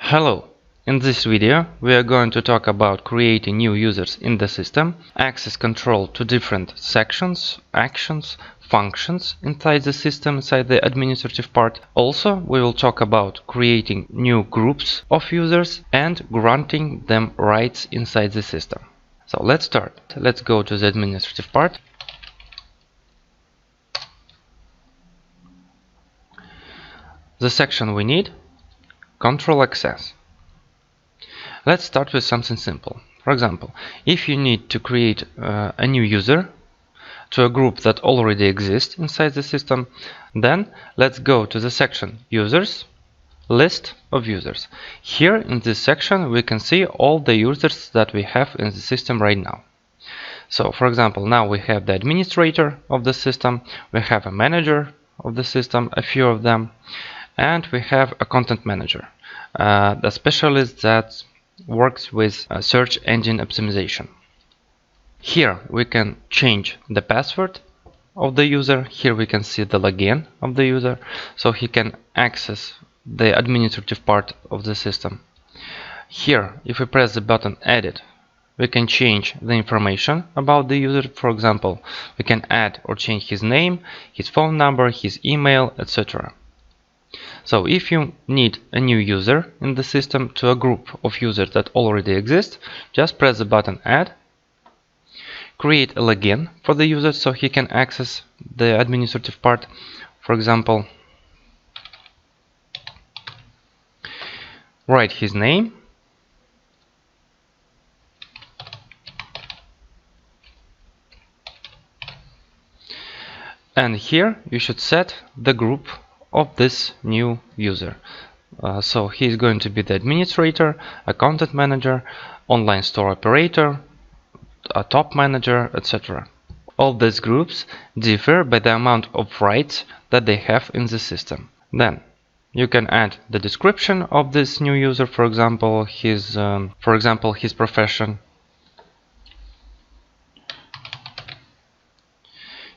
Hello! In this video we are going to talk about creating new users in the system, access control to different sections, actions, functions inside the system, inside the administrative part. Also, we will talk about creating new groups of users and granting them rights inside the system. So let's start. Let's go to the administrative part. The section we need: control access. Let's start with something simple. For example, if you need to create a new user to a group that already exists inside the system, then let's go to the section Users, List of Users. Here in this section we can see all the users that we have in the system right now. So for example, now we have the administrator of the system, we have a manager of the system, a few of them, and we have a content manager, the specialist that works with search engine optimization. Here we can change the password of the user. Here we can see the login of the user, so he can access the administrative part of the system. Here, if we press the button Edit, we can change the information about the user. For example, we can add or change his name, his phone number, his email, etc. So if you need a new user in the system to a group of users that already exist, just press the button Add, create a login for the user so he can access the administrative part. For example, write his name, and here you should set the group of this new user. So he is going to be the administrator, a content manager, online store operator, a top manager, etc. All these groups differ by the amount of rights that they have in the system. Then you can add the description of this new user, for example, his profession,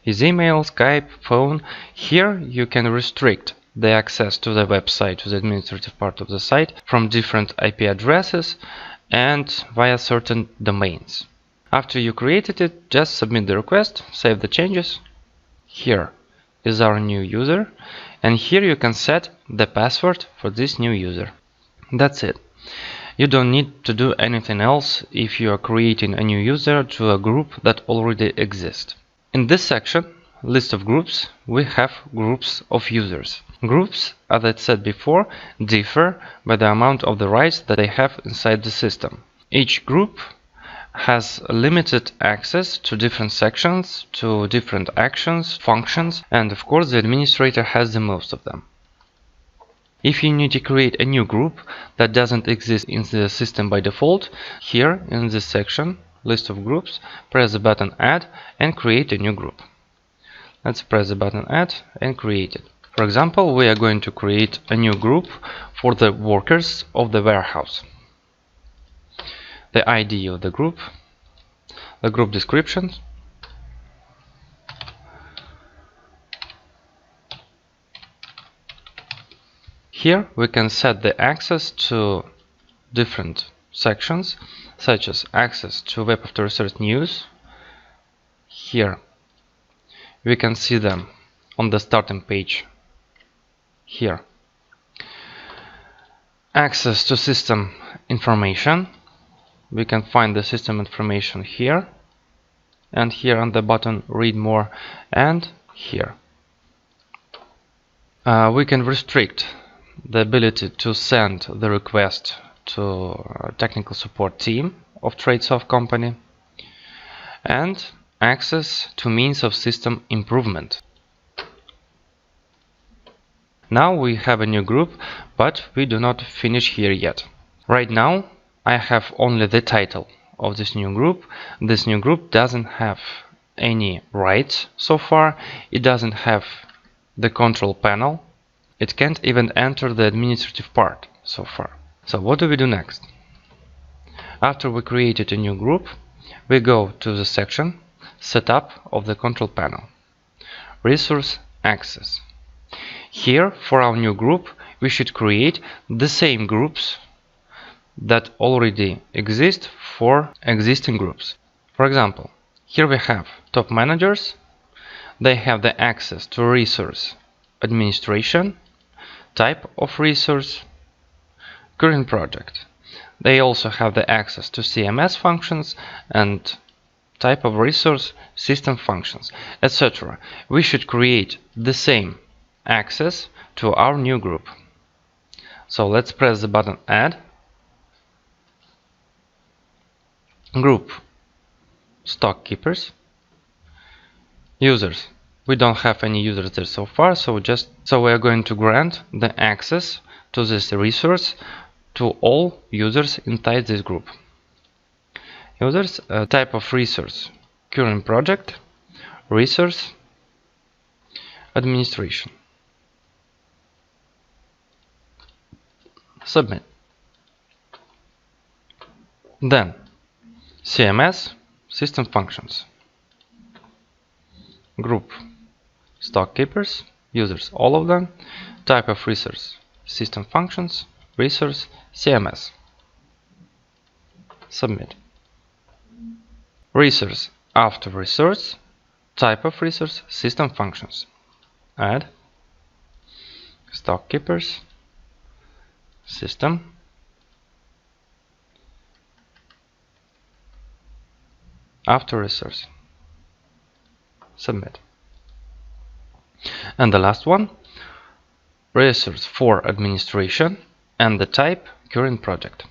his email, Skype, phone. Here you can restrict the access to the website, to the administrative part of the site, from different IP addresses and via certain domains. After you created it, just submit the request, save the changes. Here is our new user, and here you can set the password for this new user. That's it. You don't need to do anything else if you are creating a new user to a group that already exists. In this section, List of Groups, we have groups of users. Groups, as I said before, differ by the amount of the rights that they have inside the system. Each group has limited access to different sections, to different actions, functions, and of course the administrator has the most of them. If you need to create a new group that doesn't exist in the system by default, here in this section, List of Groups, press the button Add and create a new group. Let's press the button Add and create it. For example, we are going to create a new group for the workers of the warehouse. The ID of the group description, here we can set the access to different sections, such as access to Web After Research news. Here we can see them on the starting page. Here, access to system information. We can find the system information here, and here on the button Read More, and here. We can restrict the ability to send the request to technical support team of Tradesoft company, and access to means of system improvement. Now we have a new group, but we do not finish here yet. Right now I have only the title of this new group. This new group doesn't have any rights so far. It doesn't have the control panel. It can't even enter the administrative part so far. So what do we do next? After we created a new group, we go to the section Setup of the control panel, Resource Access. Here, for our new group, we should create the same groups that already exist for existing groups. For example, here we have top managers. They have the access to resource administration, type of resource, current project. They also have the access to CMS functions and type of resource, system functions, etc. We should create the same access to our new group. So let's press the button Add, Group, Stock Keepers, Users. We don't have any users there so far, so we are going to grant the access to this resource to all users inside this group. Users, type of resource, current project, resource, administration. Submit. Then CMS, system functions, group, stock keepers, users, all of them, type of resource, system functions, resource, CMS. Submit. Resource, after resource, type of resource, system functions. Add, stock keepers, system, after resource. Submit. And the last one, resource for administration and the type current project.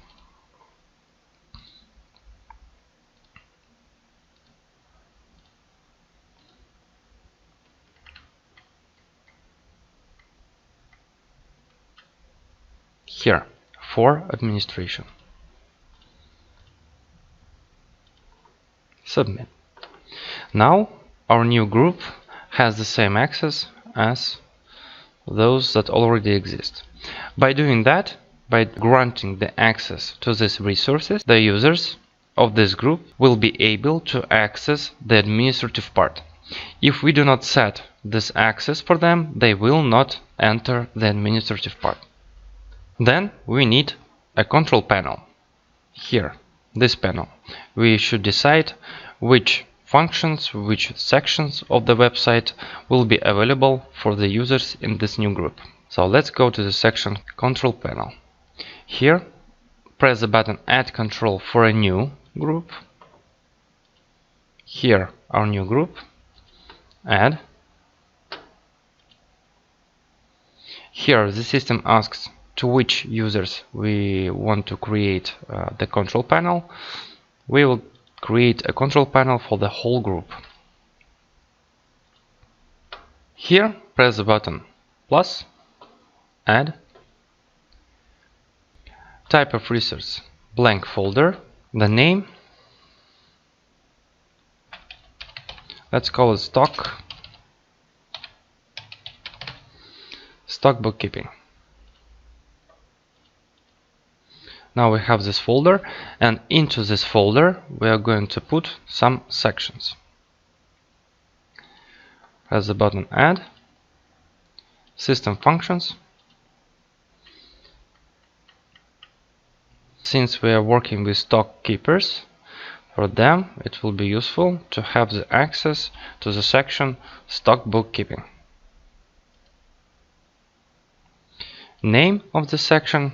Here, for administration. Submit. Now our new group has the same access as those that already exist. By doing that, by granting the access to these resources, the users of this group will be able to access the administrative part. If we do not set this access for them, they will not enter the administrative part. Then we need a control panel. Here, this panel. We should decide which functions, which sections of the website will be available for the users in this new group. So let's go to the section Control Panel. Here, press the button Add Control for a new group. Here, our new group. Add. Here, the system asks to which users we want to create the control panel. We will create a control panel for the whole group. Here, press the button plus, add, type of resource, blank folder, the name, let's call it stock bookkeeping. Now we have this folder, and into this folder we are going to put some sections. Press the button Add, System Functions. Since we are working with stock keepers, for them it will be useful to have the access to the section Stock Bookkeeping. Name of the section,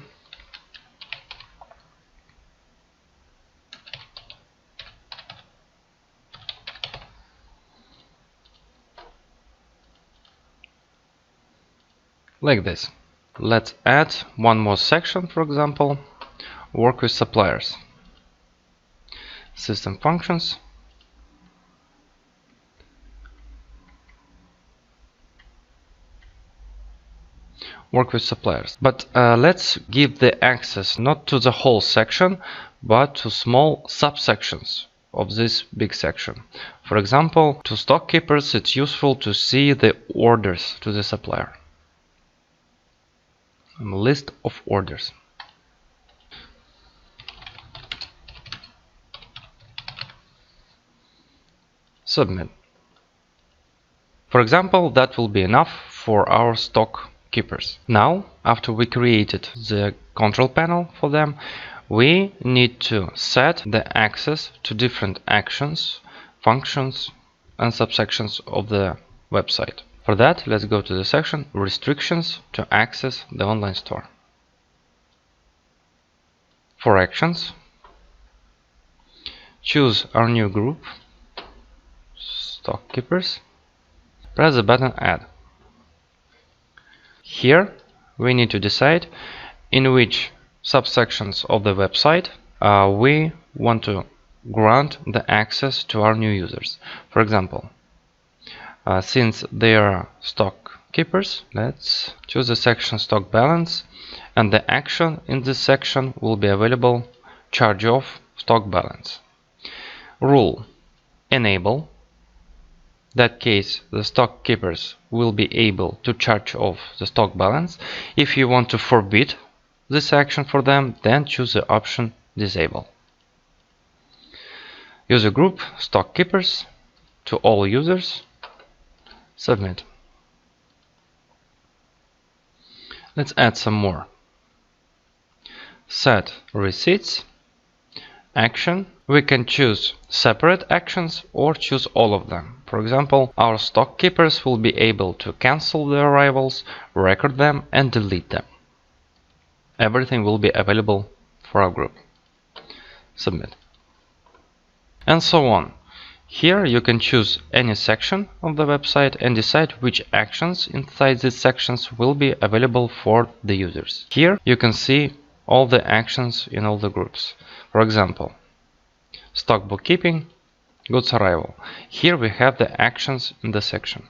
like this. Let's add one more section, for example, work with suppliers. System functions. Work with suppliers. But let's give the access not to the whole section, but to small subsections of this big section. For example, to stock keepers, it's useful to see the orders to the supplier. A list of orders. Submit. For example, that will be enough for our stock keepers. Now, after we created the control panel for them, we need to set the access to different actions, functions, and subsections of the website. For that, let's go to the section Restrictions to access the online store. For actions, choose our new group, Stock Keepers. Press the button Add. Here we need to decide in which subsections of the website we want to grant the access to our new users. For example, since they are stock keepers, let's choose the section Stock Balance, and the action in this section will be available Charge off stock balance. Rule: enable. That case, the stock keepers will be able to charge off the stock balance. If you want to forbid this action for them, then choose the option Disable. User group Stock Keepers to all users. Submit. Let's add some more. Set receipts. Action. We can choose separate actions or choose all of them. For example, our stock keepers will be able to cancel the arrivals, record them, and delete them. Everything will be available for our group. Submit. And so on. Here you can choose any section of the website and decide which actions inside these sections will be available for the users. Here you can see all the actions in all the groups. For example, stock bookkeeping, goods arrival. Here we have the actions in the section.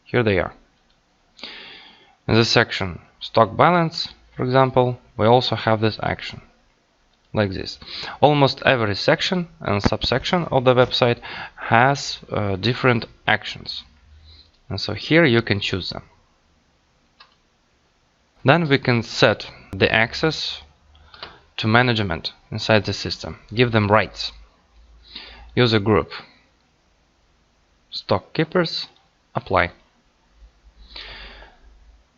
Here they are. In the section stock balance, for example, we also have this action. Like this. Almost every section and subsection of the website has different actions. And so here you can choose them. Then we can set the access to management inside the system. Give them rights. User group Stock Keepers. Apply.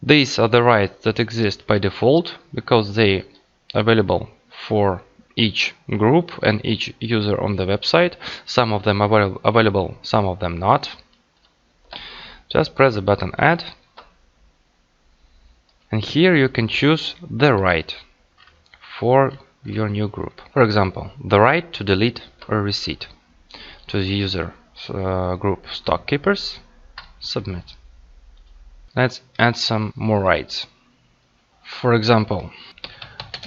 These are the rights that exist by default because they are available for each group and each user on the website. Some of them are available, some of them not. Just press the button Add, and here you can choose the right for your new group. For example, the right to delete a receipt. To the user group Stock Keepers. Submit. Let's add some more rights. For example,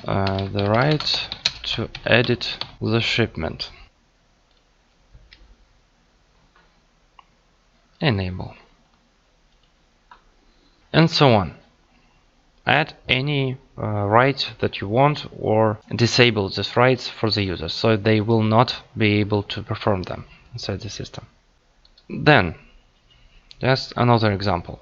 the right to edit the shipment. Enable. And so on. Add any right that you want or disable these rights for the user so they will not be able to perform them inside the system. Then, just another example.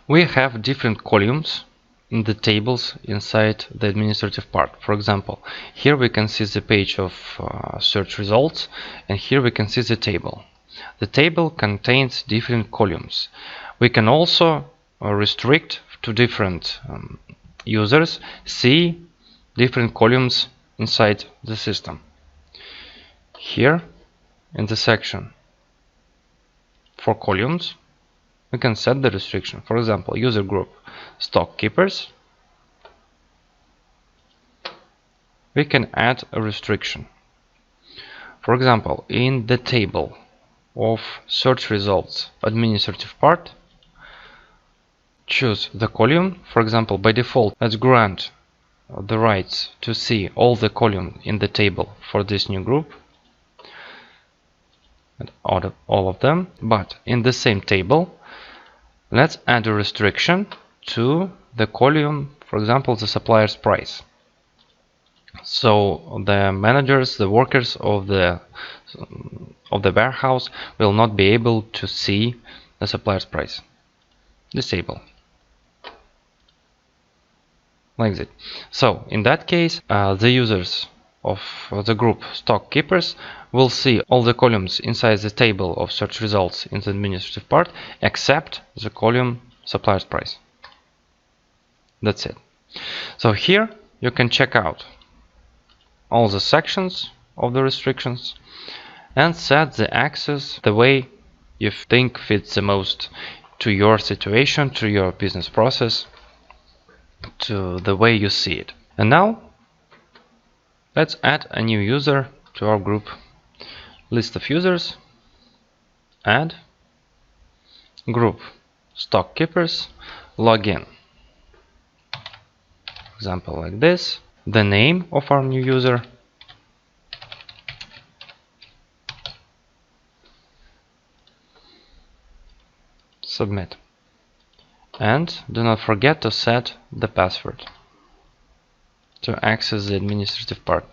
We have different columns in the tables inside the administrative part. For example, here we can see the page of search results, and here we can see the table. The table contains different columns. We can also restrict to different users see different columns inside the system. Here in the section for columns, we can set the restriction. For example, user group Stock Keepers. We can add a restriction. For example, in the table of search results administrative part, choose the column. For example, by default, let's grant the rights to see all the columns in the table for this new group and all of them. But in the same table, let's add a restriction to the column, for example, the supplier's price. So the managers, the workers of the warehouse will not be able to see the supplier's price. Disable. Like that. So in that case, the users of the group Stock Keepers will see all the columns inside the table of search results in the administrative part except the column supplier's price. That's it. So here you can check out all the sections of the restrictions and set the access the way you think fits the most to your situation, to your business process, to the way you see it. And now let's add a new user to our group. List of users, add, group, stock keepers, login. Example like this, the name of our new user, submit. And do not forget to set the password to access the administrative part.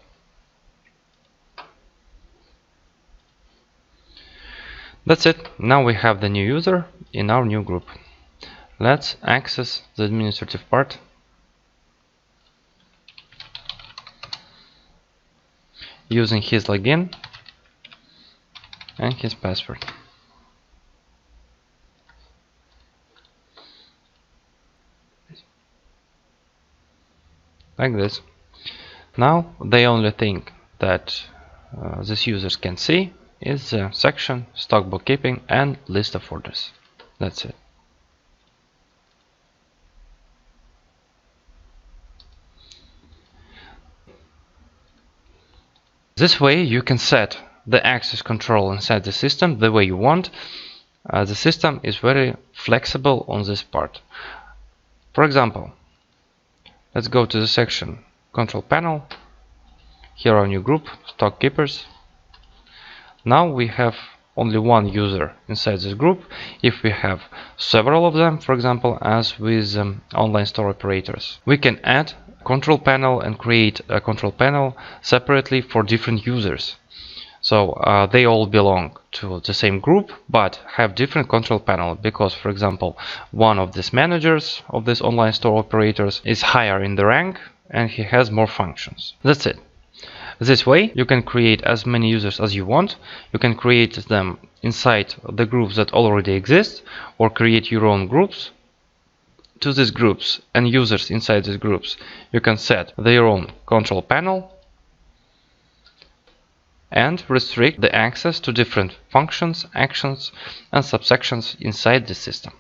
That's it. Now we have the new user in our new group. Let's access the administrative part using his login and his password. Like this. Now the only thing that these users can see is the section, stock bookkeeping, and list of orders. That's it. This way you can set the access control inside the system the way you want. The system is very flexible on this part. For example, let's go to the section control panel. Here our new group, stock keepers. Now we have only one user inside this group. If we have several of them, for example, as with online store operators, we can add control panel and create a control panel separately for different users. So they all belong to the same group but have different control panel because, for example, one of these managers of these online store operators is higher in the rank and he has more functions. That's it. This way you can create as many users as you want. You can create them inside the groups that already exist or create your own groups. To these groups and users inside these groups you can set their own control panel and restrict the access to different functions, actions and subsections inside the system.